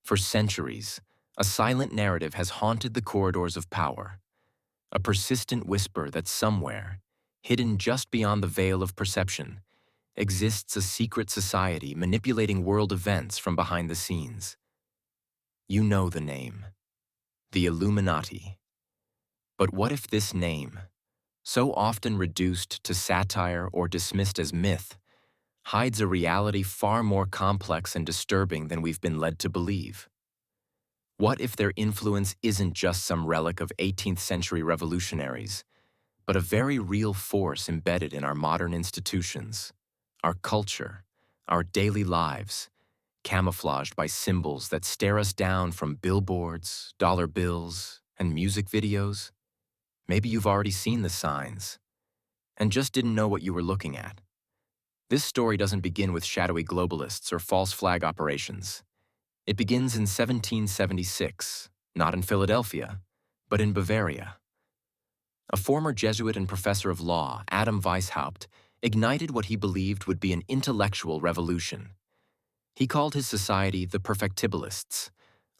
For centuries, a silent narrative has haunted the corridors of power, a persistent whisper that somewhere, hidden just beyond the veil of perception, exists a secret society manipulating world events from behind the scenes. You know the name, the Illuminati. But what if this name, so often reduced to satire or dismissed as myth, hides a reality far more complex and disturbing than we've been led to believe? What if their influence isn't just some relic of 18th century revolutionaries, but a very real force embedded in our modern institutions, our culture, our daily lives, camouflaged by symbols that stare us down from billboards, dollar bills, and music videos? Maybe you've already seen the signs and just didn't know what you were looking at. This story doesn't begin with shadowy globalists or false flag operations. It begins in 1776, not in Philadelphia, but in Bavaria. A former Jesuit and professor of law, Adam Weishaupt, ignited what he believed would be an intellectual revolution. He called his society the Perfectibilists,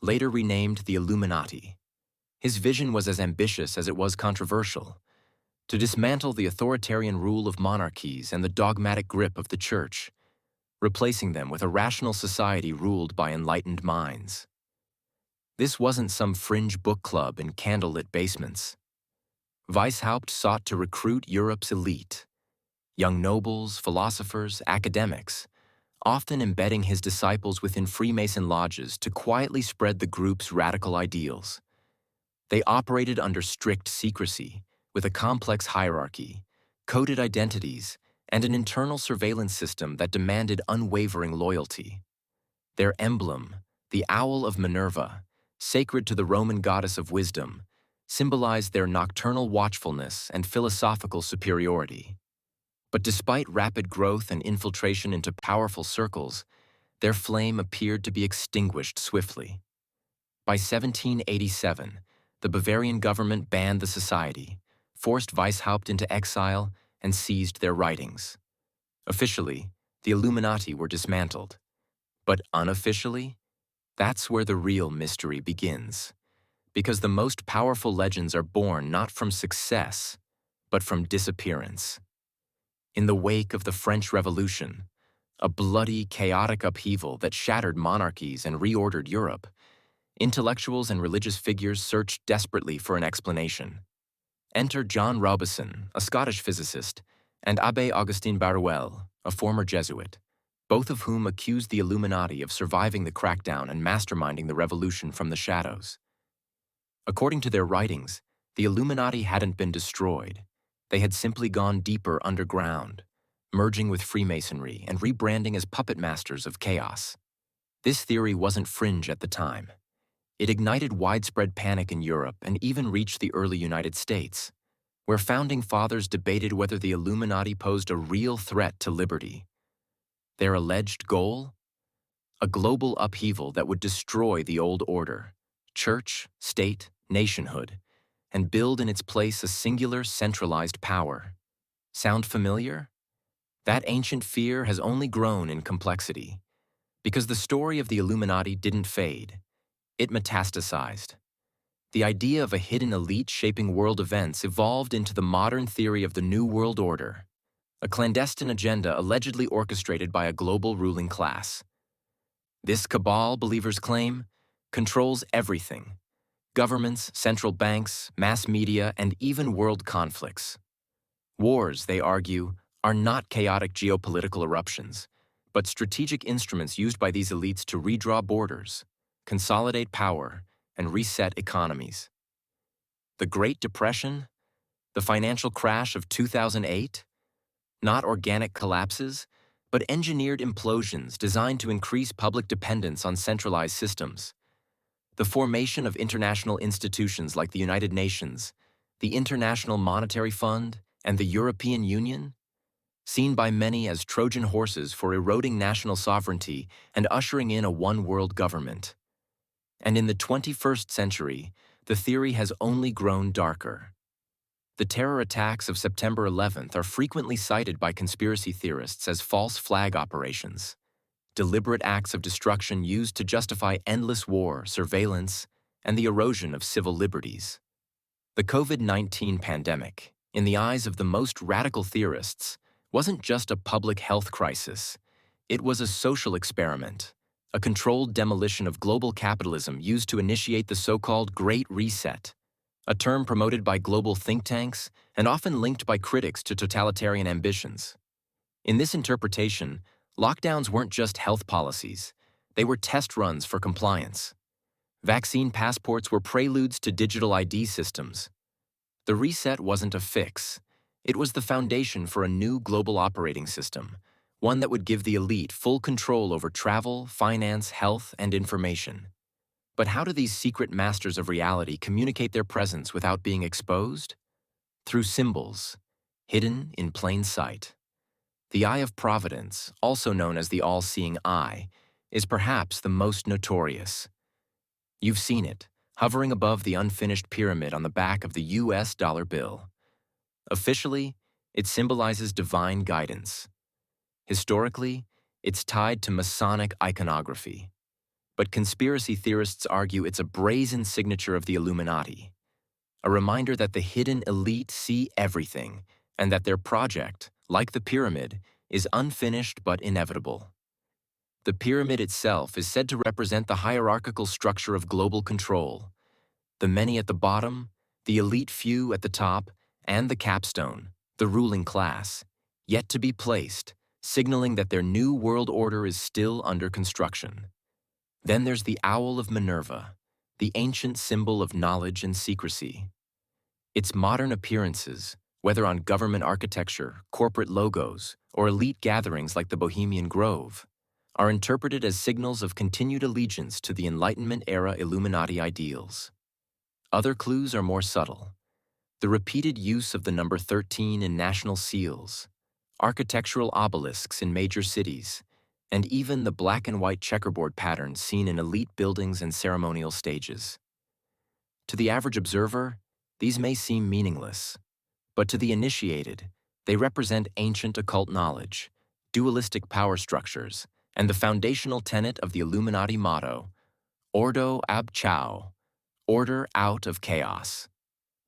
later renamed the Illuminati. His vision was as ambitious as it was controversial: to dismantle the authoritarian rule of monarchies and the dogmatic grip of the Church, replacing them with a rational society ruled by enlightened minds. This wasn't some fringe book club in candlelit basements. Weishaupt sought to recruit Europe's elite, young nobles, philosophers, academics, often embedding his disciples within Freemason lodges to quietly spread the group's radical ideals. They operated under strict secrecy, with a complex hierarchy, coded identities, and an internal surveillance system that demanded unwavering loyalty. Their emblem, the Owl of Minerva, sacred to the Roman goddess of wisdom, symbolized their nocturnal watchfulness and philosophical superiority. But despite rapid growth and infiltration into powerful circles, their flame appeared to be extinguished swiftly. By 1787, the Bavarian government banned the society, forced Weishaupt into exile, and seized their writings. Officially, the Illuminati were dismantled. But unofficially, that's where the real mystery begins. Because the most powerful legends are born not from success, but from disappearance. In the wake of the French Revolution, a bloody, chaotic upheaval that shattered monarchies and reordered Europe, intellectuals and religious figures searched desperately for an explanation. Enter John Robison, a Scottish physicist, and Abbé Augustin Baruel, a former Jesuit, both of whom accused the Illuminati of surviving the crackdown and masterminding the revolution from the shadows. According to their writings, the Illuminati hadn't been destroyed. They had simply gone deeper underground, merging with Freemasonry and rebranding as puppet masters of chaos. This theory wasn't fringe at the time. It ignited widespread panic in Europe and even reached the early United States, where founding fathers debated whether the Illuminati posed a real threat to liberty. Their alleged goal? A global upheaval that would destroy the old order, church, state, nationhood, and build in its place a singular, centralized power. Sound familiar? That ancient fear has only grown in complexity, because the story of the Illuminati didn't fade. It metastasized. The idea of a hidden elite shaping world events evolved into the modern theory of the New World Order, a clandestine agenda allegedly orchestrated by a global ruling class. This cabal, believers claim, controls everything: governments, central banks, mass media, and even world conflicts. Wars, they argue, are not chaotic geopolitical eruptions, but strategic instruments used by these elites to redraw borders, consolidate power, and reset economies. The Great Depression? The financial crash of 2008? Not organic collapses, but engineered implosions designed to increase public dependence on centralized systems. The formation of international institutions like the United Nations, the International Monetary Fund, and the European Union? Seen by many as Trojan horses for eroding national sovereignty and ushering in a one-world government. And in the 21st century, the theory has only grown darker. The terror attacks of September 11th are frequently cited by conspiracy theorists as false flag operations, deliberate acts of destruction used to justify endless war, surveillance, and the erosion of civil liberties. The COVID-19 pandemic, in the eyes of the most radical theorists, wasn't just a public health crisis. It was a social experiment, a controlled demolition of global capitalism used to initiate the so-called Great Reset, a term promoted by global think tanks and often linked by critics to totalitarian ambitions. In this interpretation, lockdowns weren't just health policies, they were test runs for compliance. Vaccine passports were preludes to digital ID systems. The reset wasn't a fix. It was the foundation for a new global operating system, one that would give the elite full control over travel, finance, health, and information. But how do these secret masters of reality communicate their presence without being exposed? Through symbols, hidden in plain sight. The Eye of Providence, also known as the all-seeing eye, is perhaps the most notorious. You've seen it, hovering above the unfinished pyramid on the back of the US dollar bill. Officially, it symbolizes divine guidance. Historically, it's tied to Masonic iconography. But conspiracy theorists argue it's a brazen signature of the Illuminati, a reminder that the hidden elite see everything and that their project, like the pyramid, is unfinished but inevitable. The pyramid itself is said to represent the hierarchical structure of global control. The many at the bottom, the elite few at the top, and the capstone, the ruling class, yet to be placed, signaling that their new world order is still under construction. Then there's the Owl of Minerva, the ancient symbol of knowledge and secrecy. Its modern appearances, whether on government architecture, corporate logos, or elite gatherings like the Bohemian Grove, are interpreted as signals of continued allegiance to the Enlightenment-era Illuminati ideals. Other clues are more subtle. The repeated use of the number 13 in national seals, architectural obelisks in major cities, and even the black and white checkerboard patterns seen in elite buildings and ceremonial stages. To the average observer, these may seem meaningless, but to the initiated, they represent ancient occult knowledge, dualistic power structures, and the foundational tenet of the Illuminati motto, Ordo ab chao, order out of chaos.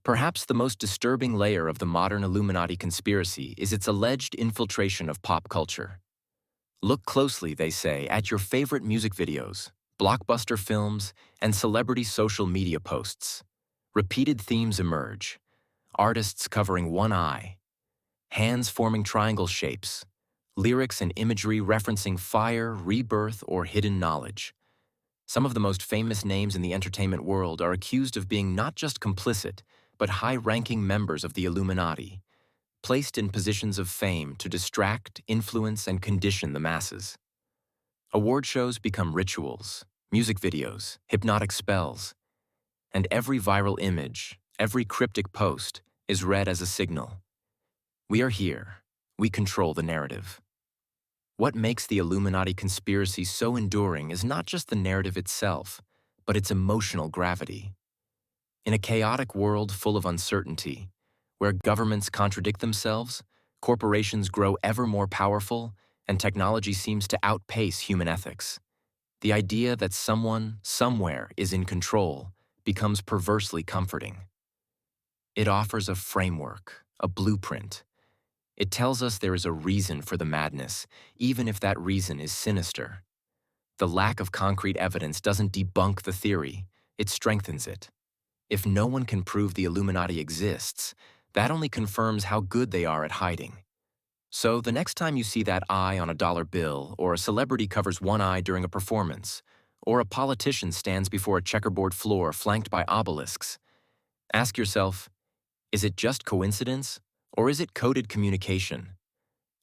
Perhaps the most disturbing layer of the modern Illuminati conspiracy is its alleged infiltration of pop culture. Look closely, they say, at your favorite music videos, blockbuster films, and celebrity social media posts. Repeated themes emerge. Artists covering one eye, hands forming triangle shapes, lyrics and imagery referencing fire, rebirth, or hidden knowledge. Some of the most famous names in the entertainment world are accused of being not just complicit, but high-ranking members of the Illuminati, placed in positions of fame to distract, influence, and condition the masses. Award shows become rituals, music videos, hypnotic spells, and every viral image, every cryptic post is read as a signal. We are here. We control the narrative. What makes the Illuminati conspiracy so enduring is not just the narrative itself, but its emotional gravity. In a chaotic world full of uncertainty, where governments contradict themselves, corporations grow ever more powerful, and technology seems to outpace human ethics, the idea that someone, somewhere, is in control becomes perversely comforting. It offers a framework, a blueprint. It tells us there is a reason for the madness, even if that reason is sinister. The lack of concrete evidence doesn't debunk the theory, it strengthens it. If no one can prove the Illuminati exists, that only confirms how good they are at hiding. So the next time you see that eye on a dollar bill, or a celebrity covers one eye during a performance, or a politician stands before a checkerboard floor flanked by obelisks, ask yourself, is it just coincidence, or is it coded communication?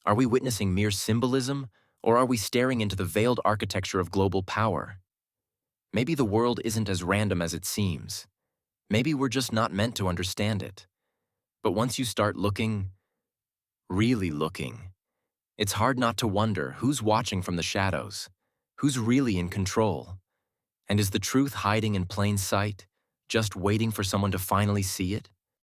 Are we witnessing mere symbolism, or are we staring into the veiled architecture of global power? Maybe the world isn't as random as it seems. Maybe we're just not meant to understand it. But once you start looking, really looking, it's hard not to wonder who's watching from the shadows, who's really in control, and is the truth hiding in plain sight, just waiting for someone to finally see it?